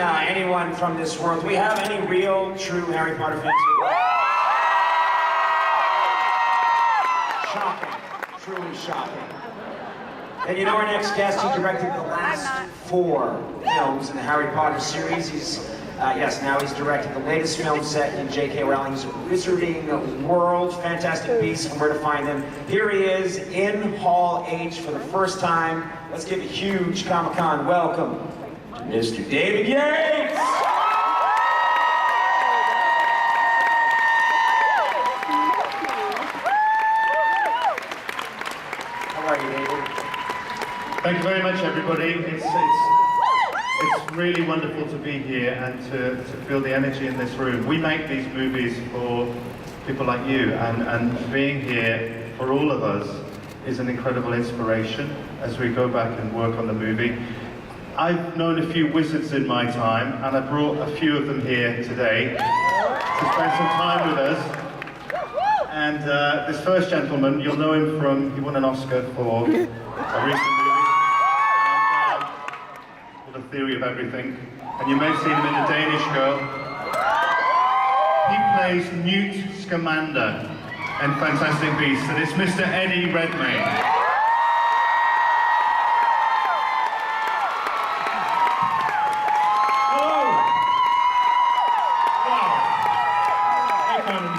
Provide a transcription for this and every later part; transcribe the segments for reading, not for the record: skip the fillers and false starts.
anyone from this world. Do we have any real, true Harry Potter fans here? Shocking. Truly shocking. And you know our next guest, he directed the last 4 films in the Harry Potter series. Now he's directed the latest film set in J.K. Rowling's Wizarding World, Fantastic Beasts, and where to find them. Here he is in Hall H for the first time. Let's give a huge Comic-Con welcome to Mr. David Yates! How are you, David? Thank you very much, everybody. It's really wonderful to be here and to feel the energy in this room. We make these movies for people like you, and being here for all of us is an incredible inspiration as we go back and work on the movie. I've known a few wizards in my time, and I brought a few of them here today to spend some time with us. And this first gentleman, you'll know him from, he won an Oscar for a recent movie. The Theory of Everything, and you may have seen him in The Danish Girl. He plays Newt Scamander in Fantastic Beasts, and it's Mr. Eddie Redmayne. Hello! Wow. Hey, Conan.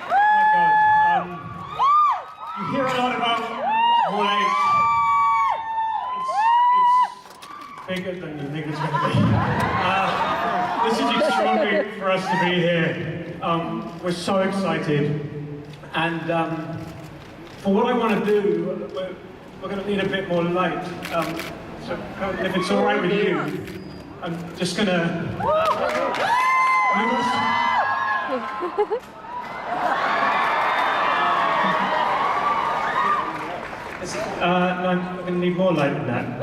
Oh my God. You hear a lot about Hall H. Bigger than you think it's going to be. This is extraordinary for us to be here. We're so excited. And for what I want to do, we're going to need a bit more light. So if it's all right with you, I'm just going to... I'm going to need more light than that.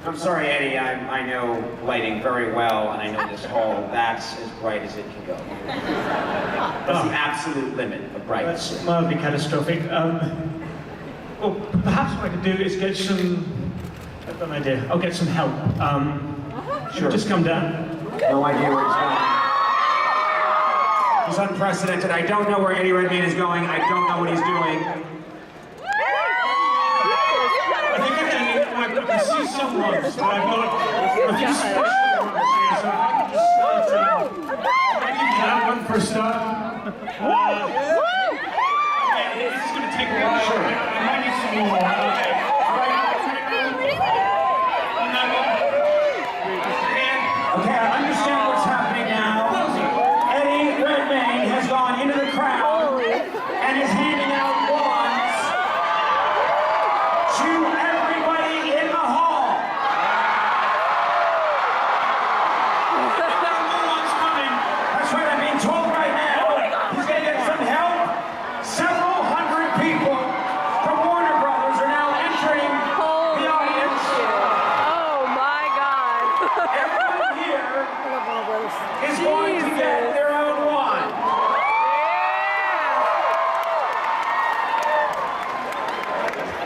I'm sorry, Eddie, I know lighting very well, and I know this hall, that's as bright as it can go. That's the absolute limit of brightness. That's mildly catastrophic. Well, perhaps what I could do is get some... I've got an idea. I'll get some help. Sure. Just come down. No idea where he's going. He's unprecedented. I don't know where Eddie Redmayne is going. I don't know what he's doing. I can see someone, but I've got a few special ones here, so if I could just start, I give you that one for a start. This is going to take a while. Sure. I might need some more. Okay, I understand what's happening now. Eddie Redmayne has gone into the crowd and is handing out wands to everybody in the hall. One's coming. That's right, I'm being told right now he's going to get some help. Several hundred people from Warner Brothers are now entering the audience. Oh my God. Everyone here is going to get their own wand.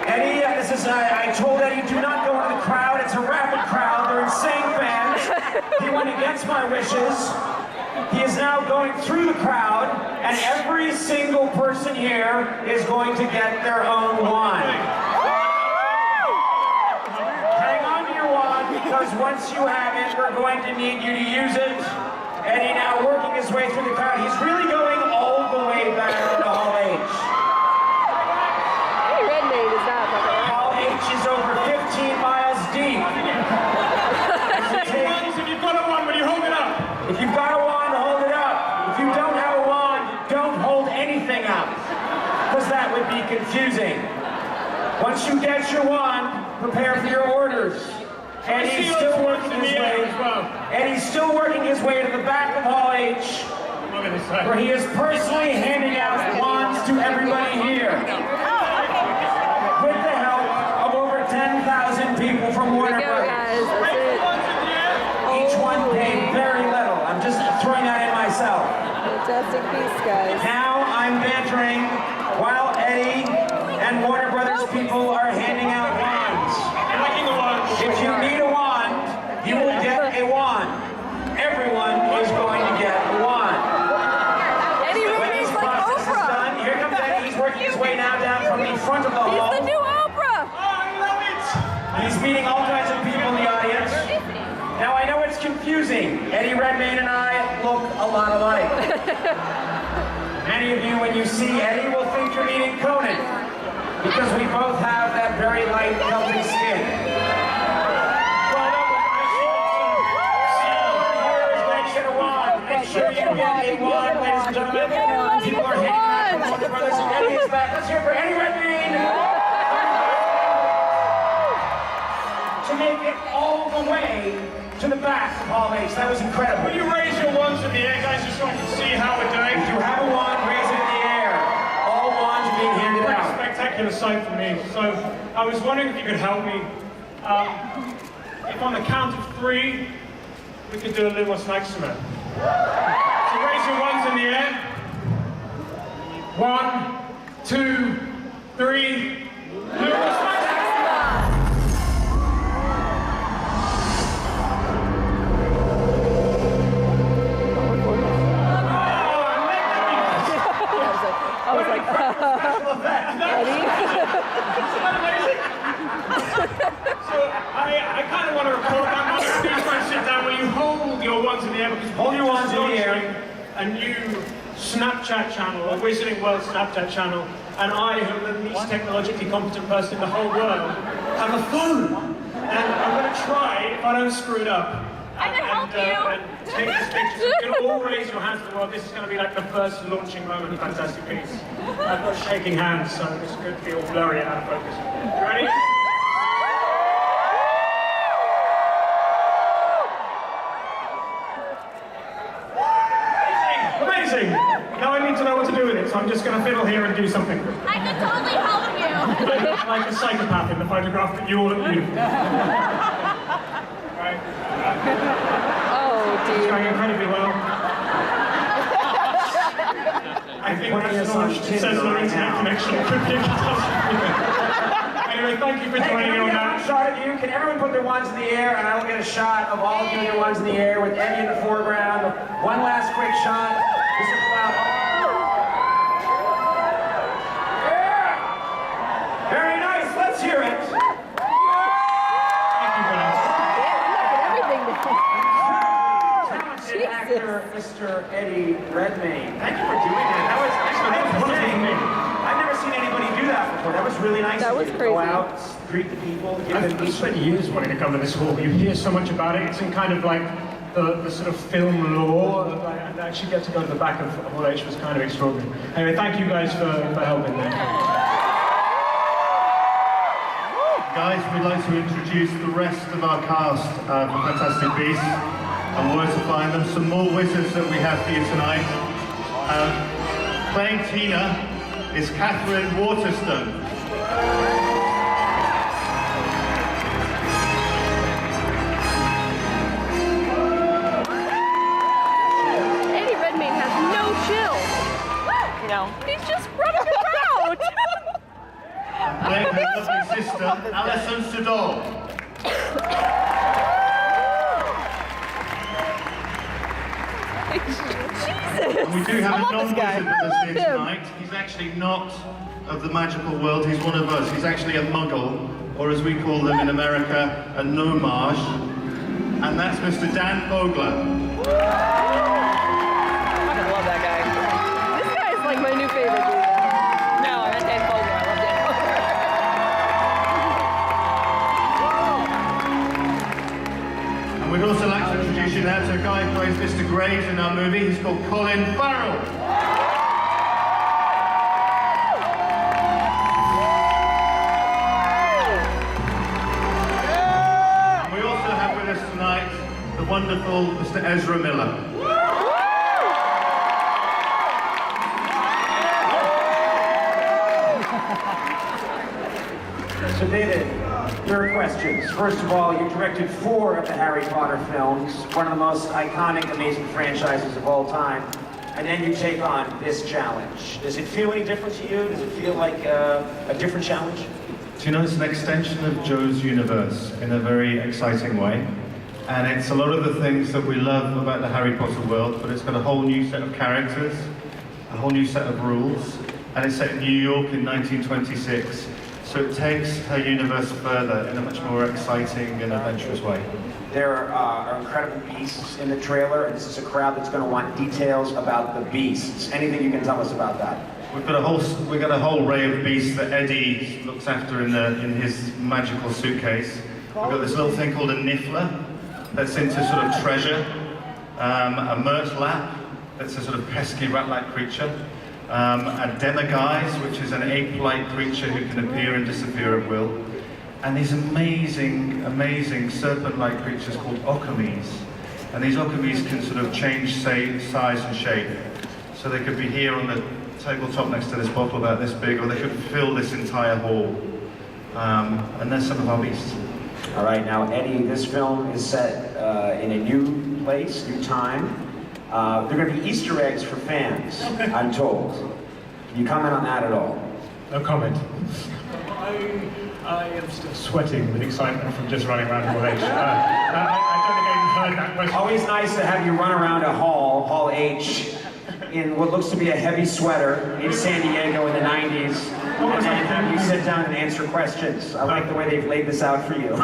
Eddie, I told Eddie, do not go into the crowd. It's a rabid crowd. They're insane fans. He went against my wishes. He is now going through the crowd, and every single person here is going to get their own wand. Hang on to your wand, because once you have it, we're going to need you to use it. Eddie now working his way through the crowd. He's really going all the way back to Hall H. Redmayne is not fucking Hall H is over 15 miles deep. If you've got a wand, will you hold it up? If you've got a wand, hold it up. If you don't have a wand, don't hold anything up, because that would be confusing. Once you get your wand, prepare for your orders. Eddie's still working his way. Eddie's still working his way to the back of Hall H, where he is personally handing out wands to everybody here, with the help of over 10,000 people from Warner Brothers. guys. That's it. Each one paid very little. I'm just throwing that in myself. Fantastic Beasts, guys. Now I'm bantering while Eddie and Warner Brothers people are handing out wands. If you need a wand, you will get a wand. He's meeting all kinds of people in the audience. Now I know it's confusing. Eddie Redmayne and I look a lot alike. Many of you, when you see Eddie, will think you're meeting Conan, because we both have that very light Celtic skin. Make sure you get a wand, ladies and gentlemen. People are hitting that from Warner Brothers, and Eddie is back. Let's hear it for Eddie Redmayne. To make it all the way to the back of Hall H. That was incredible. Will you raise your wands in the air, guys, just so I can see how we're doing? If you have a wand, raise it in the air. All wands are being handed Pretty out. spectacular sight for me. So I was wondering if you could help me. If on the count of 3, we could do a little snacks to it. So raise your wands in the air. 1, 2, 3. Lumos Maximus! I was like, Eddie? So I kind of want to record that. Please try and sit down where you hold your wands in the air, because Hold your wands in the air. a new Snapchat channel, a Wizarding World Snapchat channel, and I, who am the least technologically competent person in the whole world, have a phone. And I'm going to try, if I don't screw it up, I'm gonna help you. and take this picture. So you can all raise your hands to the world. This is going to be like the first launching moment of Fantastic Beasts. I've got shaking hands, so this could feel blurry and out of focus. You ready? Amazing! Now I need to know what to do with it, so I'm just going to fiddle here and do something. I can totally help you. Like a psychopath in the photograph that you all look beautiful. Right. Oh, It's dear. going incredibly well. I think that's all it says no internet connection. It could be a catastrophe. Anyway, thank you for Hey, joining can me we on get one that. shot of you? Can everyone put their wands in the air, and I will get a shot of all of you with your wands in the air with Eddie in the foreground. One last quick shot. This will go out. Yeah! Very nice. Let's hear it. Thank you, guys. Everything. Talented actor, Mr. Eddie Redmayne. Thank you for doing that. That was amazing. I've never seen anybody do that before. That was really nice That of you was to go crazy. out, greet the people, give them I've spent years wanting to come to this hall. You hear so much about it. It's in kind of like the sort of film lore. And to actually get to go to the back of Hall H was kind of extraordinary. Anyway, thank you guys for helping there. Guys, we'd like to introduce the rest of our cast for Fantastic Beasts and where to find them. Some more wizards that we have for you tonight. Playing Tina is Catherine Waterston. Eddie Redmayne has no chill. No. He's just running around. Playing her lovely sister, Alison Sudol. Jesus. And we do have a non-wizard with us here I love him. tonight. He's actually not of the magical world, he's one of us. He's actually a muggle, or as we call them in America, a nomage. And that's Mr. Dan Fogler. I fucking love that guy. This guy is like my new favorite dude. No, I meant Dan Fogler. I love Dan Fogler. And we'd also like to introduce you now to a guy who plays Mr. Graves in our movie. He's called Colin Farrell. And we also have with us tonight the wonderful Mr. Ezra Miller. So David, your questions. First of all, you directed 4 of the Harry Potter films, one of the most iconic, amazing franchises of all time. And then you take on this challenge. Does it feel any different to you? Does it feel like a different challenge? Do you know, it's an extension of Joe's universe in a very exciting way. And it's a lot of the things that we love about the Harry Potter world, but it's got a whole new set of characters, a whole new set of rules, and it's set in New York in 1926. So it takes her universe further in a much more exciting and adventurous way. There are incredible beasts in the trailer, and this is a crowd that's going to want details about the beasts. Anything you can tell us about that? We've got a whole array of beasts that Eddie looks after in his magical suitcase. We've got this little thing called a niffler that's into sort of treasure, a murtlap that's a sort of pesky rat-like creature, a demiguise, which is an ape-like creature who can appear and disappear at will, and these amazing, amazing serpent-like creatures called okamis. And these okamis can sort of change size and shape. So they could be here on the tabletop next to this bottle about this big, or they could fill this entire hall. And there's some of our beasts. All right, now Eddie, this film is set in a new place, new time. There are going to be Easter eggs for fans, I'm told. Can you comment on that at all? No comment. I am still sweating with excitement from just running around Hall H. I don't think I even heard that question. Always nice to have you run around a Hall H, in what looks to be a heavy sweater in San Diego in the 90s, and then have you sit down and answer questions. I like the way they've laid this out for you.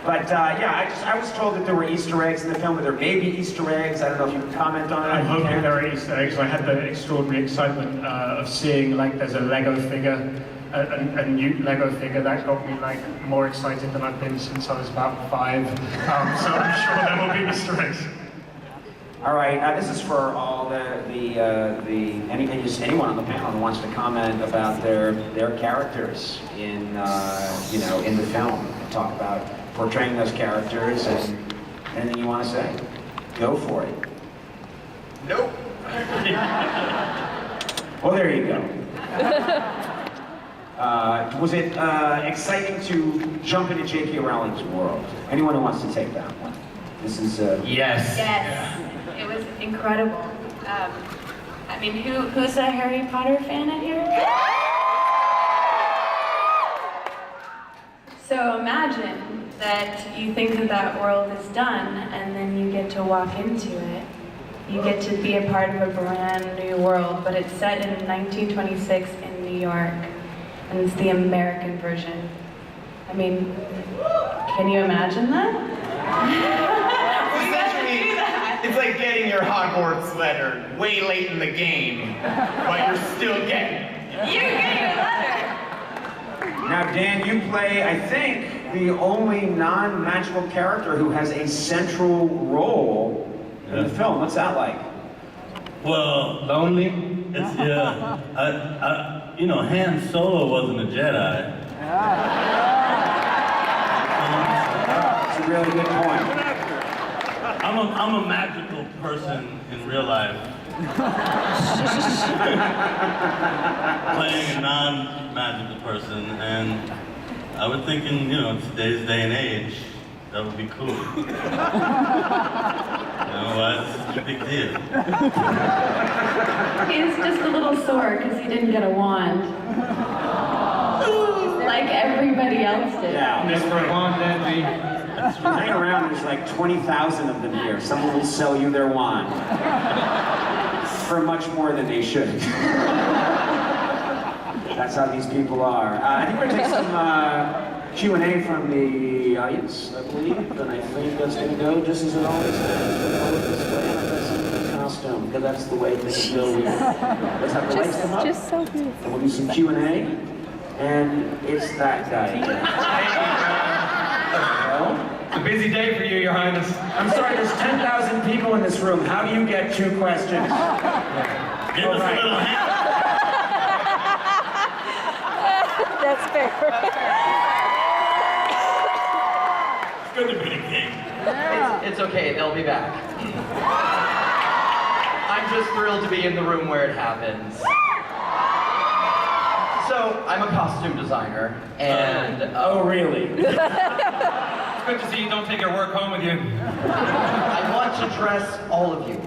But yeah, I was told that there were Easter eggs in the film, but there may be Easter eggs. I don't know if you can comment on it. I'm hoping there are Easter eggs. I had the extraordinary excitement of seeing, like, there's a Lego figure, a new Lego figure that got me, like, more excited than I've been since I was about 5. So I'm sure there will be Easter eggs. All right, this is for all anyone on the panel who wants to comment about their characters in in the film. Talk about portraying those characters and anything you want to say. Go for it. Nope. Well, there you go. Was it exciting to jump into J.K. Rowling's world? Anyone who wants to take that one? This is Yes. Yes. It was incredible. I mean, who's a Harry Potter fan in here? So imagine that you think that world is done, and then you get to walk into it. You get to be a part of a brand new world, but it's set in 1926 in New York, and it's the American version. I mean, can you imagine that? It's like getting your Hogwarts letter way late in the game, but you're still getting it. You get your letter! Now, Dan, you play, I think, the only non-magical character who has a central role in the film. What's that like? Well, Lonely? it's Han Solo wasn't a Jedi. That's a really good point. I'm a magical person in real life. Playing a non-magical person, and I was thinking, today's day and age, that would be cool. It's a big deal. He's just a little sore because he didn't get a wand. Like everybody else did. Yeah. Mr. Wand Envy. Hang around, there's like 20,000 of them here. Someone will sell you their wand for much more than they should. That's how these people are. I think we're going to take some Q&A from the audience, I believe, and I think that's going to go just as it always does. This way, and I've got some costume, because that's the way things go. Let's have the lights come up, Just so beautiful. and we'll do some Q&A, and it's that guy again. It's a busy day for you, Your Highness. I'm sorry, there's 10,000 people in this room. How do you get 2 questions? Give us a little hand. That's fair. It's good to be the king. It's okay, they'll be back. I'm just thrilled to be in the room where it happens. So, I'm a costume designer, and... Oh, really? It's good to see you don't take your work home with you. I want to dress all of you.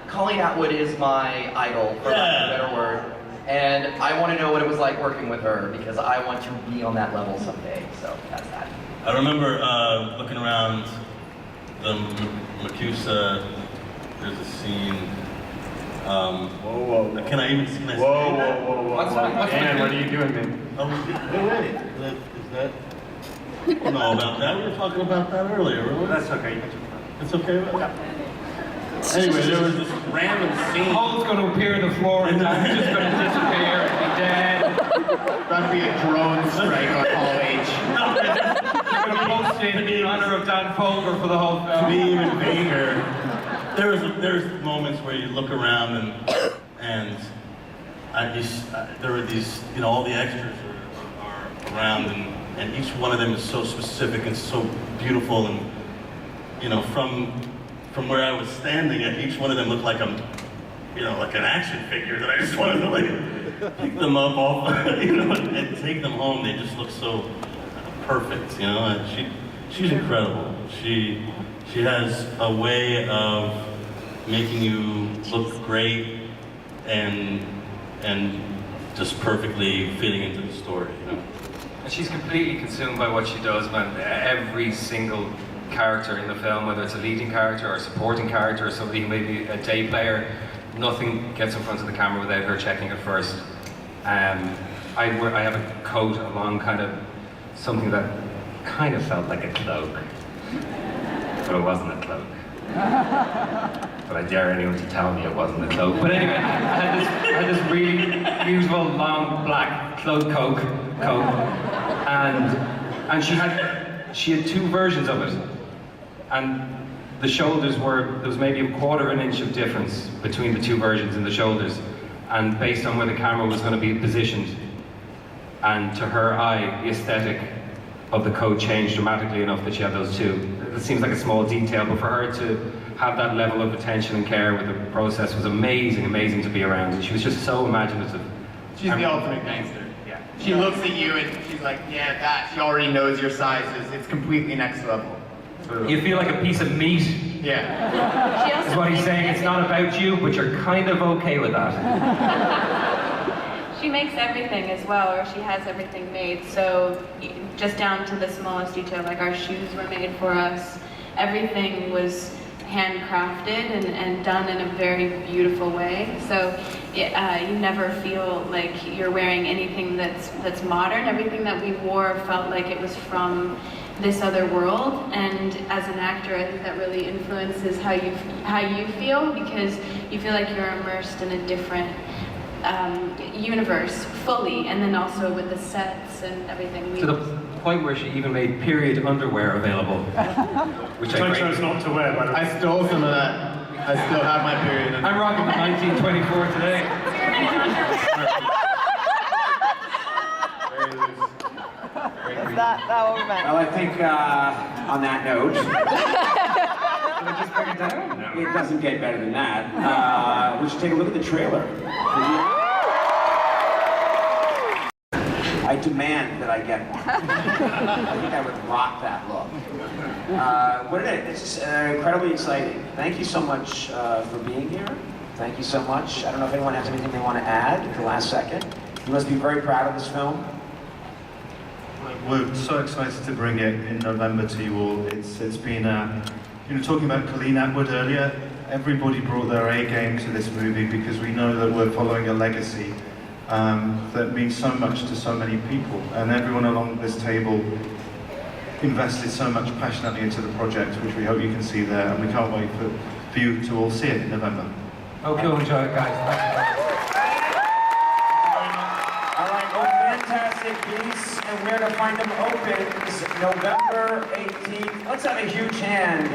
Colleen Atwood is my idol, for lack of a better word. And I want to know what it was like working with her, because I want to be on that level someday, so that's that. I remember looking around the Macusa, there's a scene Whoa. Can I Whoa. say that? What's Dan, what are you doing, man? Oh, wait. Is that? I don't know about that. We were talking about that earlier, weren't we? That's okay. It's okay. Anyway, there was this random scene. Hole's going to appear in the floor and Dan's just going to disappear and be dead. That'd be a drone strike on Hall H. You're going to post it in honor of Dan Folger for the whole film. Me even vaguer. There's moments where you look around and there were these, all the extras are around and each one of them is so specific and so beautiful and, from where I was standing, each one of them looked like like an action figure that I just wanted to pick them up off, and take them home. They just look so perfect, and she's incredible. She has a way of making you look great and just perfectly fitting into the story, And she's completely consumed by what she does, man. Every single character in the film, whether it's a leading character or a supporting character or somebody who may be a day player, nothing gets in front of the camera without her checking it first. I have a coat, a long kind of something that kind of felt like a cloak, but it wasn't a cloak. But I dare anyone to tell me it wasn't a cloak. But anyway, I had this really beautiful long black cloak coat, and she had two versions of it, and the shoulders there was maybe a quarter of an inch of difference between the two versions in the shoulders, and based on where the camera was going to be positioned, and to her eye, the aesthetic of the coat changed dramatically enough that she had those two. It seems like a small detail, but for her to have that level of attention and care with the process was amazing to be around, and she was just so imaginative. She's the ultimate gangster. Yeah. She looks at you and she's like, yeah, that. She already knows your sizes. It's completely next level. You feel like a piece of meat. Yeah. She also Is what he's saying. It's not about you, but you're kind of okay with that. She makes everything as well, or she has everything made. So just down to the smallest detail, like our shoes were made for us. Everything was handcrafted and done in a very beautiful way. So you never feel like you're wearing anything that's modern. Everything that we wore felt like it was from this other world. And as an actor, I think that really influences how you feel, because you feel like you're immersed in a different universe fully, and then also with the sets and everything. To the point where she even made period underwear available, which I chose not to wear, by the way. I stole some of that. I still have my period. I'm rocking the 1924 today. Very loose. Very that what we meant. Well, I think on that note, can I just bring it down? It doesn't get better than that. We should take a look at the trailer. I demand that I get one. I think I would rock that look. This is incredibly exciting. Thank you so much for being here. Thank you so much. I don't know if anyone has anything they want to add at the last second. You must be very proud of this film. We're so excited to bring it in November to you all. It's been, talking about Colleen Atwood earlier, everybody brought their A game to this movie because we know that we're following a legacy that means so much to so many people. And everyone along this table invested so much passionately into the project, which we hope you can see there, and we can't wait for you to all see it in November. Hope you'll enjoy it, guys. Fantastic Beasts and Where to Find Them opens November 18th. Let's have a huge hand